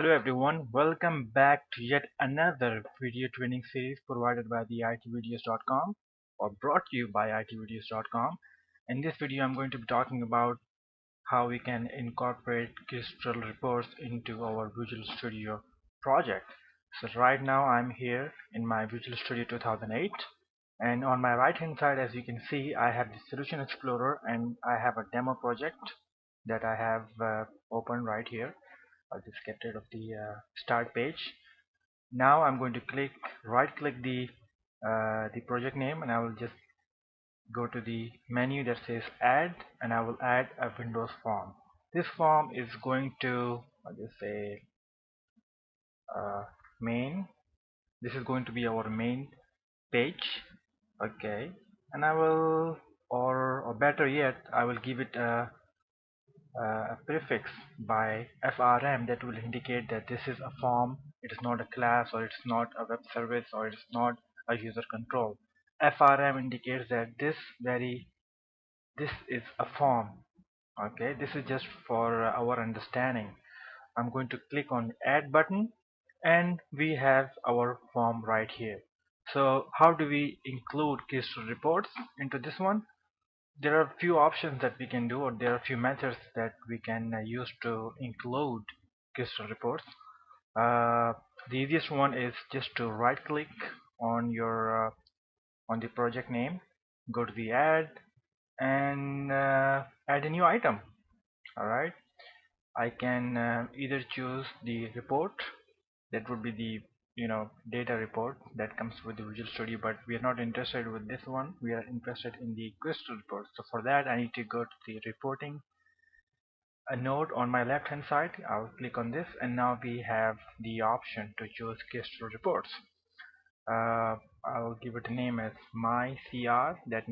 Hello everyone, welcome back to yet another video training series provided by the itvideos.com or brought to you by itvideos.com. In this video I'm going to be talking about how we can incorporate Kestrel reports into our Visual Studio project. So right now I'm here in my Visual Studio 2008, and on my right hand side, as you can see, I have the Solution Explorer and I have a demo project that I have open right here. I'll just get rid of the start page. Now I'm going to right click the project name, and I will just go to the menu that says add, and I will add a Windows form. This form is going to, I'll just say uh, main. This is going to be our main page. Okay, and I will, or better yet, I will give it a prefix by FRM that will indicate that this is a form, it is not a class, or it's not a web service, or it's not a user control. FRM indicates that this is a form. Okay, this is just for our understanding. I'm going to click on add button, and we have our form right here. So how do we include Keystone reports into this one? There are a few options that we can do, or there are a few methods that we can use to include Keystone reports. The easiest one is just to right click on your on the project name, go to the add, and add a new item. Alright, I can either choose the report, that would be the data report that comes with the Visual Studio, but we are not interested with this one. We are interested in the Crystal report. So for that I need to go to the reporting, a node on my left hand side. I'll click on this, and now we have the option to choose Crystal reports. I'll give it a name as my CR, that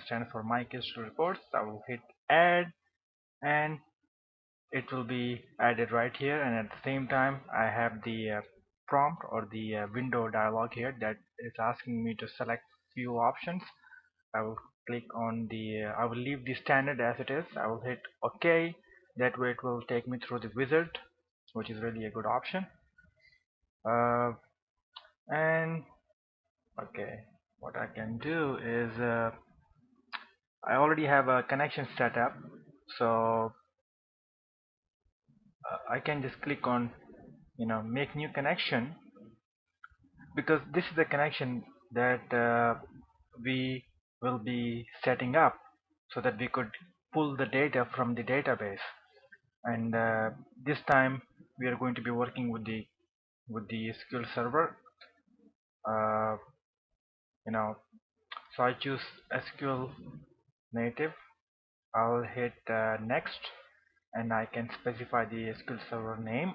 stands for my Crystal reports. I will hit add, and it will be added right here, and at the same time I have the prompt or the window dialog here that is asking me to select few options. I will click on the I will leave the standard as it is. I will hit OK. That way it will take me through the wizard, which is really a good option. And okay, what I can do is I already have a connection set up, so I can just click on make new connection, because this is the connection that we will be setting up so that we could pull the data from the database. And this time we are going to be working with the SQL Server. uh, so I choose SQL native. I'll hit next, and I can specify the SQL Server name.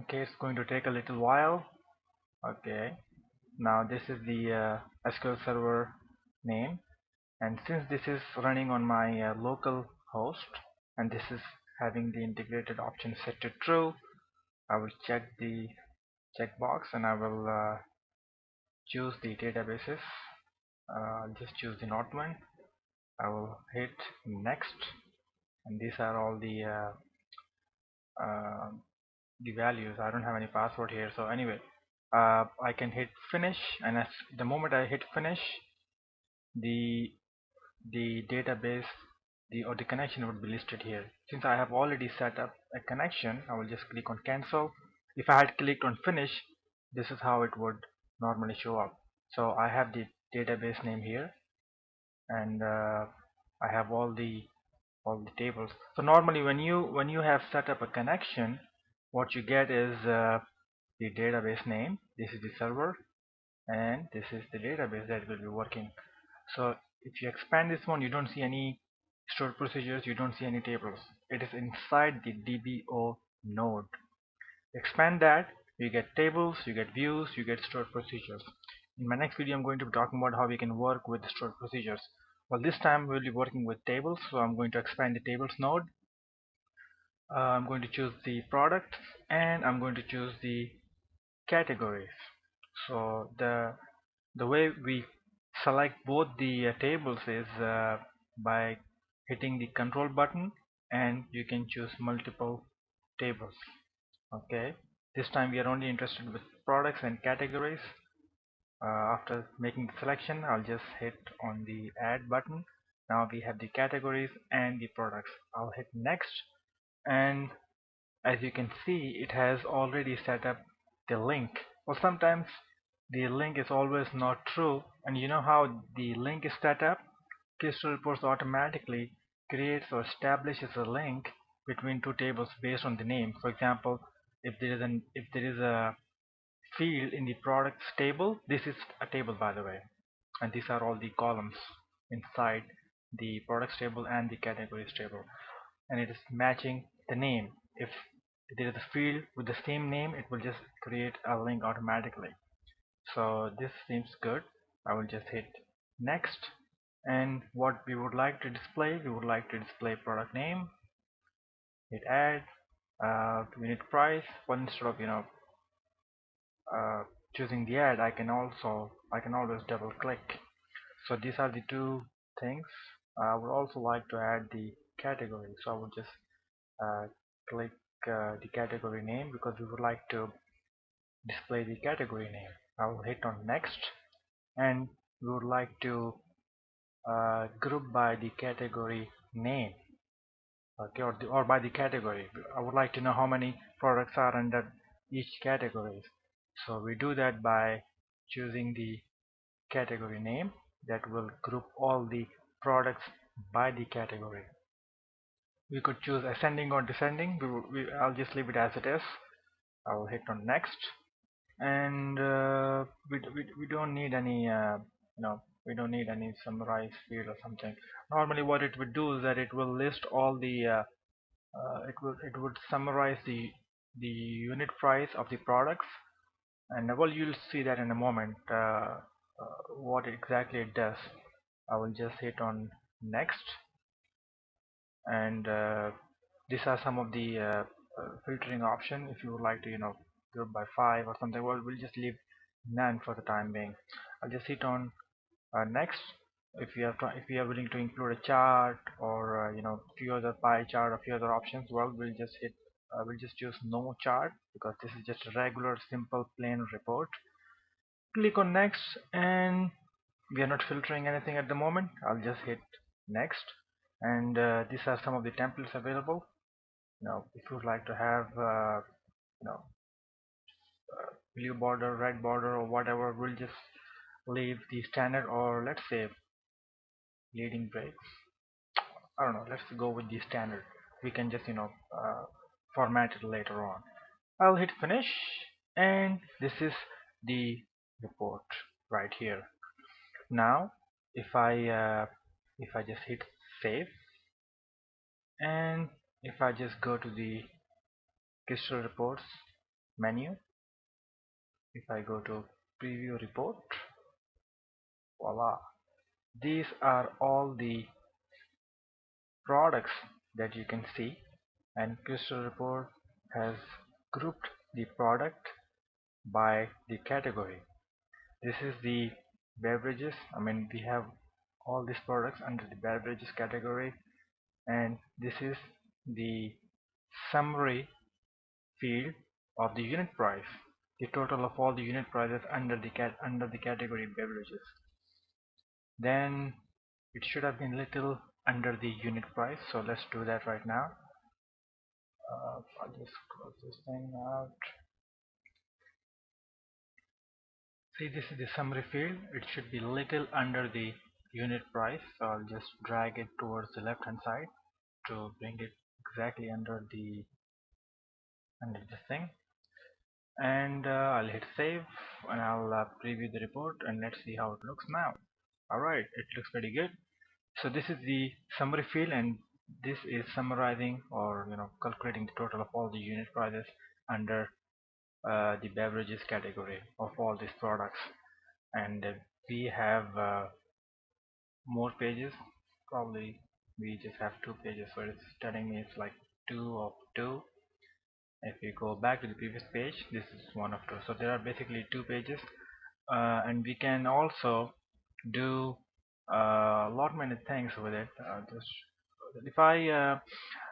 Okay, it's going to take a little while. Okay, now this is the SQL Server name, and since this is running on my local host, and this is having the integrated option set to true, I will check the checkbox, and I will choose the databases. I'll just choose the North one. I will hit next, and these are all uh, the values. I don't have any password here, so anyway, I can hit finish, and as the moment I hit finish, the database or the connection would be listed here. Since I have already set up a connection, I will just click on cancel. If I had clicked on finish, this is how it would normally show up. So I have the database name here, and I have all the tables. So normally when you have set up a connection, what you get is the database name. This is the server, and this is the database that will be working. So if you expand this one, you don't see any stored procedures, you don't see any tables. It is inside the DBO node. Expand that, you get tables, you get views, you get stored procedures. In my next video I'm going to be talking about how we can work with stored procedures. Well, this time we'll be working with tables, so I'm going to expand the tables node. I'm going to choose the product, and I'm going to choose the categories. So the way we select both the tables is by hitting the control button, and you can choose multiple tables. Okay, this time we are only interested with products and categories. After making the selection, I'll just hit on the add button. Now we have the categories and the products. I'll hit next, and as you can see, it has already set up the link. Well, sometimes the link is always not true, and you know how the link is set up? Crystal Reports automatically creates or establishes a link between two tables based on the name. For example, if there is a field in the products table, this is a table by the way, and these are all the columns inside the products table and the categories table, and it is matching the name. If there is a field with the same name, it will just create a link automatically. So this seems good. I will just hit next, and what we would like to display, we would like to display product name, hit add, unit price. Well, instead of uh, choosing the ad, I can always double click. So these are the two things. I would also like to add the category, so I would just uh, click the category name because we would like to display the category name. I will hit on next, and we would like to group by the category name, okay, or by the category. I would like to know how many products are under each category. So we do that by choosing the category name that will group all the products by the category. We could choose ascending or descending. I'll just leave it as it is. I will hit on next, and we don't need any we don't need any summarize field or something. Normally what it would do is that it will list all the it would summarize the unit price of the products, and well, you'll see that in a moment what exactly it does. I will just hit on next, and these are some of the filtering option. If you would like to group by 5 or something, well, we'll just leave none for the time being. I'll just hit on next. If you are willing to include a chart or few other pie chart or few other options, well, we'll just choose no chart because this is just a regular simple plain report. Click on next, and we are not filtering anything at the moment. I'll just hit next, and these are some of the templates available. If you would like to have you know blue border, red border, or whatever, we'll just leave the standard, or let's say leading breaks. I don't know, let's go with the standard. We can just format it later on. I'll hit finish, and this is the report right here. Now if I just hit save, and if I just go to the Crystal Reports menu, if I go to preview report, voila, these are all the products that you can see, and Crystal Report has grouped the product by the category. This is the beverages. I mean, we have all these products under the beverages category, and this is the summary field of the unit price, the total of all the unit prices under the category beverages. Then it should have been little under the unit price, so let's do that right now. I'll just close this thing out. See, this is the summary field. It should be little under the unit price, so I'll just drag it towards the left hand side to bring it exactly under this thing, and I'll hit save, and I'll preview the report, and let's see how it looks now. Alright, it looks pretty good. So this is the summary field, and this is summarizing or calculating the total of all the unit prices under the beverages category of all these products. And we have more pages. Probably we just have 2 pages, so it's telling me it's like 2 of 2. If you go back to the previous page, this is 1 of 2, so there are basically 2 pages, and we can also do a lot many things with it. Just If I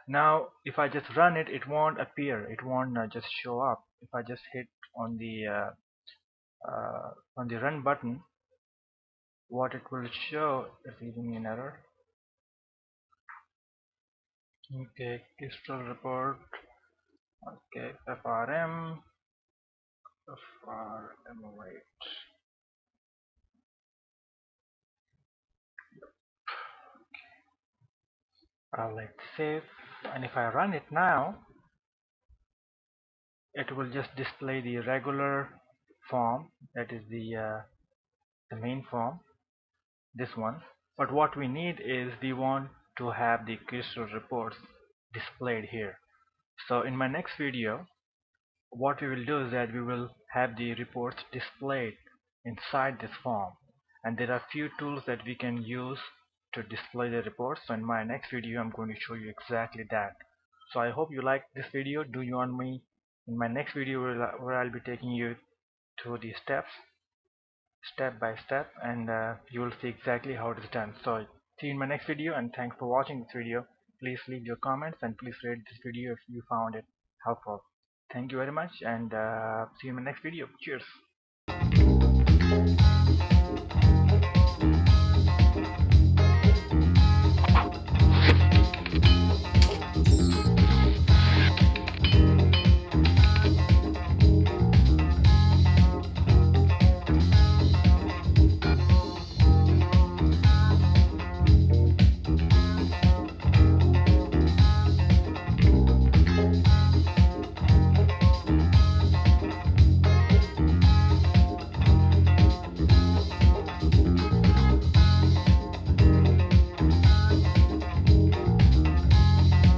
now if I just run it, it won't appear. It won't just show up. If I just hit on the run button, what it will show is giving me an error. Okay, crystal report. Okay, FRM, wait. Let's save, and if I run it now, it will just display the regular form, that is the main form, this one. But what we need is we want to have the crystal reports displayed here. So in my next video, what we will do is that we will have the reports displayed inside this form, and there are few tools that we can use to display the reports. So in my next video I'm going to show you exactly that. So I hope you like this video. Do join me in my next video where I'll be taking you through the steps step by step, and you will see exactly how it is done. So see you in my next video, and thanks for watching this video. Please leave your comments and please rate this video if you found it helpful. Thank you very much, and see you in my next video. Cheers.